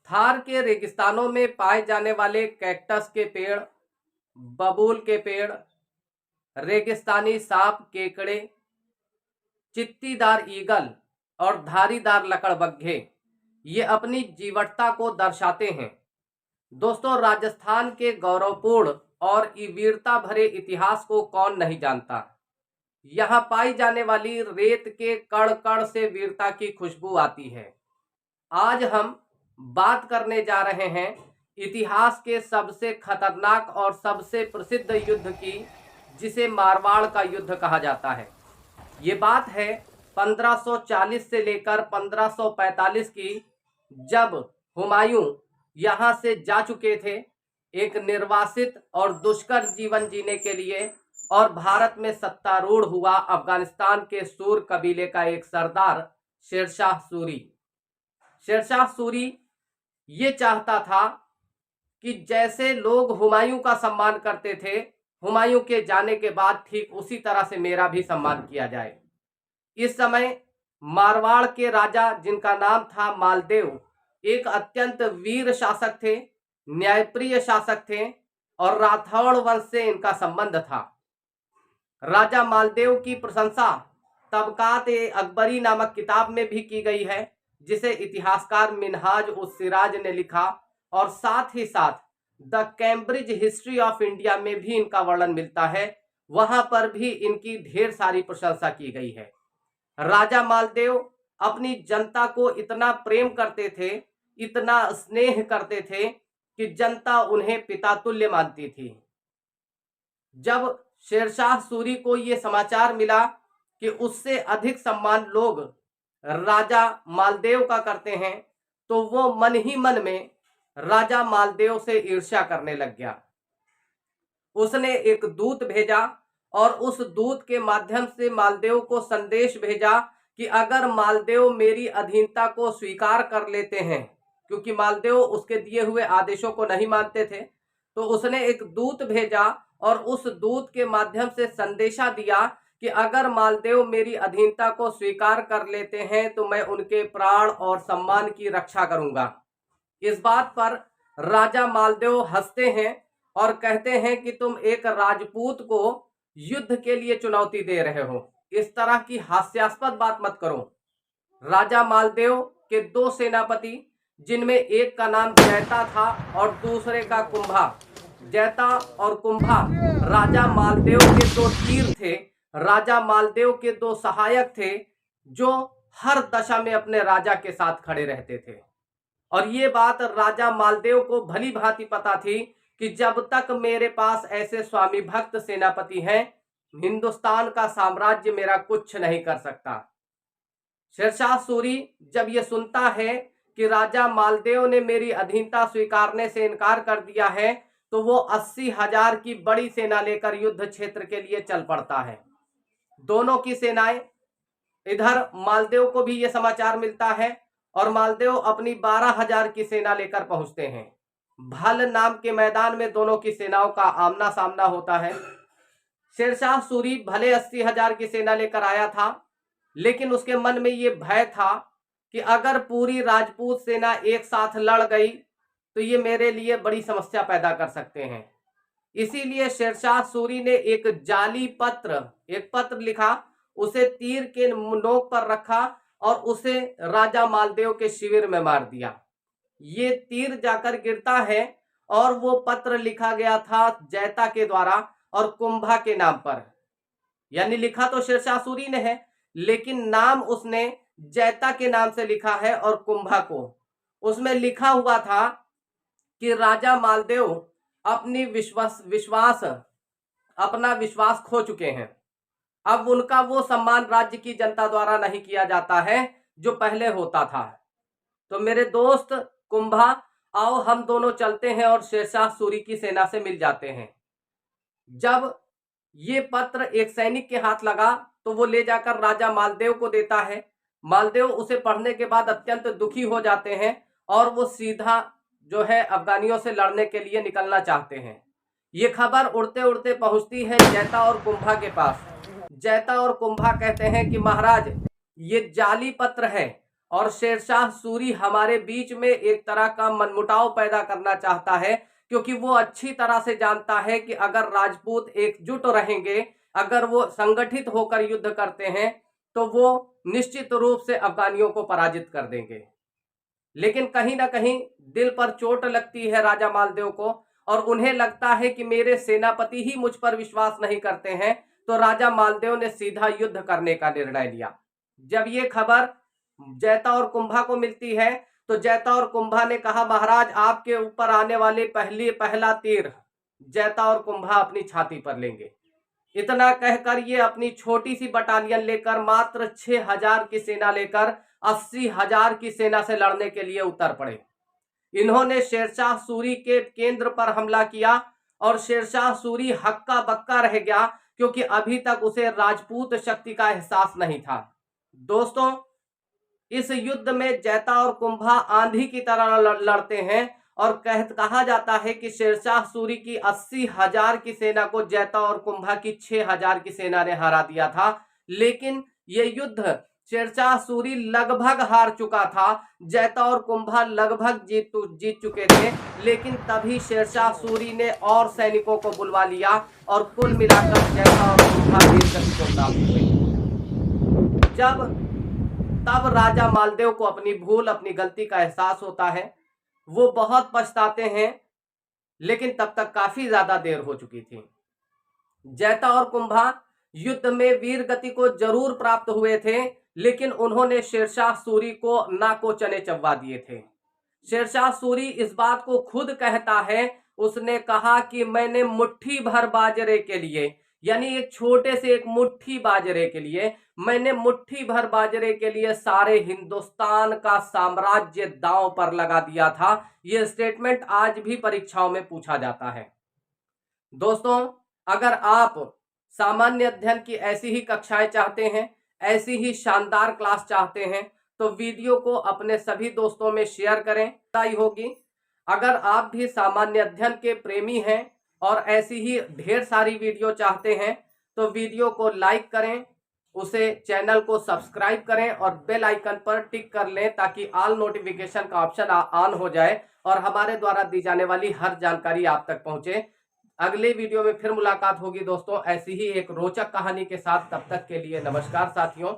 थार के रेगिस्तानों में पाए जाने वाले कैक्टस के पेड़, बबूल के पेड़, रेगिस्तानी सांप, केकड़े, चित्तीदार ईगल और धारीदार लकड़बग्घे ये अपनी जीवटता को दर्शाते हैं। दोस्तों, राजस्थान के गौरवपूर्ण और वीरता भरे इतिहास को कौन नहीं जानता। यहाँ पाई जाने वाली रेत के कण कण से वीरता की खुशबू आती है। आज हम बात करने जा रहे हैं इतिहास के सबसे खतरनाक और सबसे प्रसिद्ध युद्ध की, जिसे मारवाड़ का युद्ध कहा जाता है। ये बात है 1540 से लेकर 1545 की, जब हुमायूं यहाँ से जा चुके थे एक निर्वासित और दुष्कर जीवन जीने के लिए, और भारत में सत्तारूढ़ हुआ अफगानिस्तान के सूर कबीले का एक सरदार शेरशाह सूरी। शेरशाह सूरी ये चाहता था कि जैसे लोग हुमायूं का सम्मान करते थे, हुमायूं के जाने के बाद ठीक उसी तरह से मेरा भी सम्मान किया जाए। इस समय मारवाड़ के राजा, जिनका नाम था मालदेव, एक अत्यंत वीर शासक थे, न्यायप्रिय शासक थे और राठौड़ वंश से इनका संबंध था। राजा मालदेव की प्रशंसा तबकात ए अकबरी नामक किताब में भी की गई है, जिसे इतिहासकार मिनहाज उस सिराज ने लिखा, और साथ ही साथ the Cambridge history of India में भी इनका वर्णन मिलता है। वहां पर भी इनकी ढेर सारी प्रशंसा की गई है। राजा मालदेव अपनी जनता को इतना प्रेम करते थे, इतना स्नेह करते थे कि जनता उन्हें पिता तुल्य मानती थी। जब शेरशाह सूरी को यह समाचार मिला कि उससे अधिक सम्मान लोग राजा मालदेव का करते हैं, तो वो मन ही मन में राजा मालदेव से ईर्ष्या करने लग गया। उसने एक दूत भेजा और उस दूत के माध्यम से मालदेव को संदेश भेजा कि अगर मालदेव मेरी अधीनता को स्वीकार कर लेते हैं, क्योंकि मालदेव उसके दिए हुए आदेशों को नहीं मानते थे, तो उसने एक दूत भेजा और उस दूत के माध्यम से संदेशा दिया कि अगर मालदेव मेरी अधीनता को स्वीकार कर लेते हैं तो मैं उनके प्राण और सम्मान की रक्षा करूंगा। इस बात पर राजा मालदेव हंसते हैं और कहते हैं कि तुम एक राजपूत को युद्ध के लिए चुनौती दे रहे हो, इस तरह की हास्यास्पद बात मत करो। राजा मालदेव के दो सेनापति, जिनमें एक का नाम जैता था और दूसरे का कुंभा, जैता और कुंभा राजा मालदेव के दो तीर थे, राजा मालदेव के दो सहायक थे, जो हर दशा में अपने राजा के साथ खड़े रहते थे। और ये बात राजा मालदेव को भली भांति पता थी कि जब तक मेरे पास ऐसे स्वामी भक्त सेनापति हैं, हिंदुस्तान का साम्राज्य मेरा कुछ नहीं कर सकता। शेरशाह सूरी जब ये सुनता है कि राजा मालदेव ने मेरी अधीनता स्वीकारने से इनकार कर दिया है, तो वो 80,000 की बड़ी सेना लेकर युद्ध क्षेत्र के लिए चल पड़ता है। दोनों की सेनाएं, इधर मालदेव को भी ये समाचार मिलता है और मालदेव अपनी 12,000 की सेना लेकर पहुंचते हैं। भल नाम के मैदान में दोनों की सेनाओं का आमना सामना होता है। शेरशाह सूरी भले 80,000 की सेना लेकर आया था, लेकिन उसके मन में ये भय था कि अगर पूरी राजपूत सेना एक साथ लड़ गई तो ये मेरे लिए बड़ी समस्या पैदा कर सकते हैं। इसीलिए शेरशाह सूरी ने एक जाली पत्र, एक पत्र लिखा, उसे तीर के नोक पर रखा और उसे राजा मालदेव के शिविर में मार दिया। ये तीर जाकर गिरता है और वो पत्र लिखा गया था जैता के द्वारा और कुंभा के नाम पर। यानी लिखा तो शेरशाह सूरी ने है, लेकिन नाम उसने जैता के नाम से लिखा है और कुंभा को। उसमें लिखा हुआ था कि राजा मालदेव अपनी अपना विश्वास खो चुके हैं। अब उनका वो सम्मान राज्य की जनता द्वारा नहीं किया जाता है जो पहले होता था। तो मेरे दोस्त कुंभा, आओ हम दोनों चलते हैं और शेरशाह सूरी की सेना से मिल जाते हैं। जब ये पत्र एक सैनिक के हाथ लगा तो वो ले जाकर राजा मालदेव को देता है। मालदेव उसे पढ़ने के बाद अत्यंत दुखी हो जाते हैं और वो सीधा जो है अफगानियों से लड़ने के लिए निकलना चाहते हैं। ये खबर उड़ते उड़ते पहुंचती है जैता और कुंभा के पास। जैता और कुंभा कहते हैं कि महाराज, ये जाली पत्र है और शेरशाह सूरी हमारे बीच में एक तरह का मनमुटाव पैदा करना चाहता है, क्योंकि वो अच्छी तरह से जानता है कि अगर राजपूत एकजुट रहेंगे, अगर वो संगठित होकर युद्ध करते हैं, तो वो निश्चित रूप से अफगानियों को पराजित कर देंगे। लेकिन कहीं ना कहीं दिल पर चोट लगती है राजा मालदेव को, और उन्हें लगता है कि मेरे सेनापति ही मुझ पर विश्वास नहीं करते हैं, तो राजा मालदेव ने सीधा युद्ध करने का निर्णय लिया। जब ये खबर जैता और कुंभा को मिलती है, तो जैता और कुंभा ने कहा, महाराज आपके ऊपर आने वाले पहला तीर जैता और कुंभा अपनी छाती पर लेंगे। इतना कहकर ये अपनी छोटी सी बटालियन लेकर, मात्र 6,000 की सेना लेकर 80,000 की सेना से लड़ने के लिए उतर पड़े। इन्होंने शेरशाह सूरी के केंद्र पर हमला किया, और शेरशाह सूरी हक्का बक्का रह गया, क्योंकि अभी तक उसे राजपूत शक्ति का एहसास नहीं था। दोस्तों, इस युद्ध में जैता और कुंभा आंधी की तरह लड़ते हैं, और कहा जाता है कि शेरशाह सूरी की 80,000 की सेना को जैता और कुंभा की 6,000 की सेना ने हरा दिया था। लेकिन ये युद्ध शेरशाह सूरी लगभग हार चुका था, जैता और कुंभा लगभग जीत चुके थे। लेकिन तभी शेरशाह सूरी ने और सैनिकों को बुलवा लिया, और कुल मिलाकर जैता और कुंभा वीरगति को प्राप्त हुए। तब राजा मालदेव को अपनी भूल, अपनी गलती का एहसास होता है। वो बहुत पछताते हैं, लेकिन तब तक काफी ज्यादा देर हो चुकी थी। जैता और कुंभा युद्ध में वीर गति को जरूर प्राप्त हुए थे, लेकिन उन्होंने शेरशाह सूरी को नाको चने चबवा दिए थे। शेरशाह सूरी इस बात को खुद कहता है, उसने कहा कि मैंने मुट्ठी भर बाजरे के लिए, यानी एक छोटे से एक मुट्ठी बाजरे के लिए, मैंने मुट्ठी भर बाजरे के लिए सारे हिंदुस्तान का साम्राज्य दांव पर लगा दिया था। यह स्टेटमेंट आज भी परीक्षाओं में पूछा जाता है। दोस्तों, अगर आप सामान्य अध्ययन की ऐसी ही कक्षाएं चाहते हैं, ऐसी ही शानदार क्लास चाहते हैं, तो वीडियो को अपने सभी दोस्तों में शेयर करें, ताकि होगी। अगर आप भी सामान्य अध्ययन के प्रेमी हैं और ऐसी ही ढेर सारी वीडियो चाहते हैं, तो वीडियो को लाइक करें, उसे चैनल को सब्सक्राइब करें और बेल आइकन पर टिक कर लें, ताकि ऑल नोटिफिकेशन का ऑप्शन ऑन हो जाए और हमारे द्वारा दी जाने वाली हर जानकारी आप तक पहुंचे। अगले वीडियो में फिर मुलाकात होगी दोस्तों, ऐसी ही एक रोचक कहानी के साथ। तब तक के लिए नमस्कार साथियों।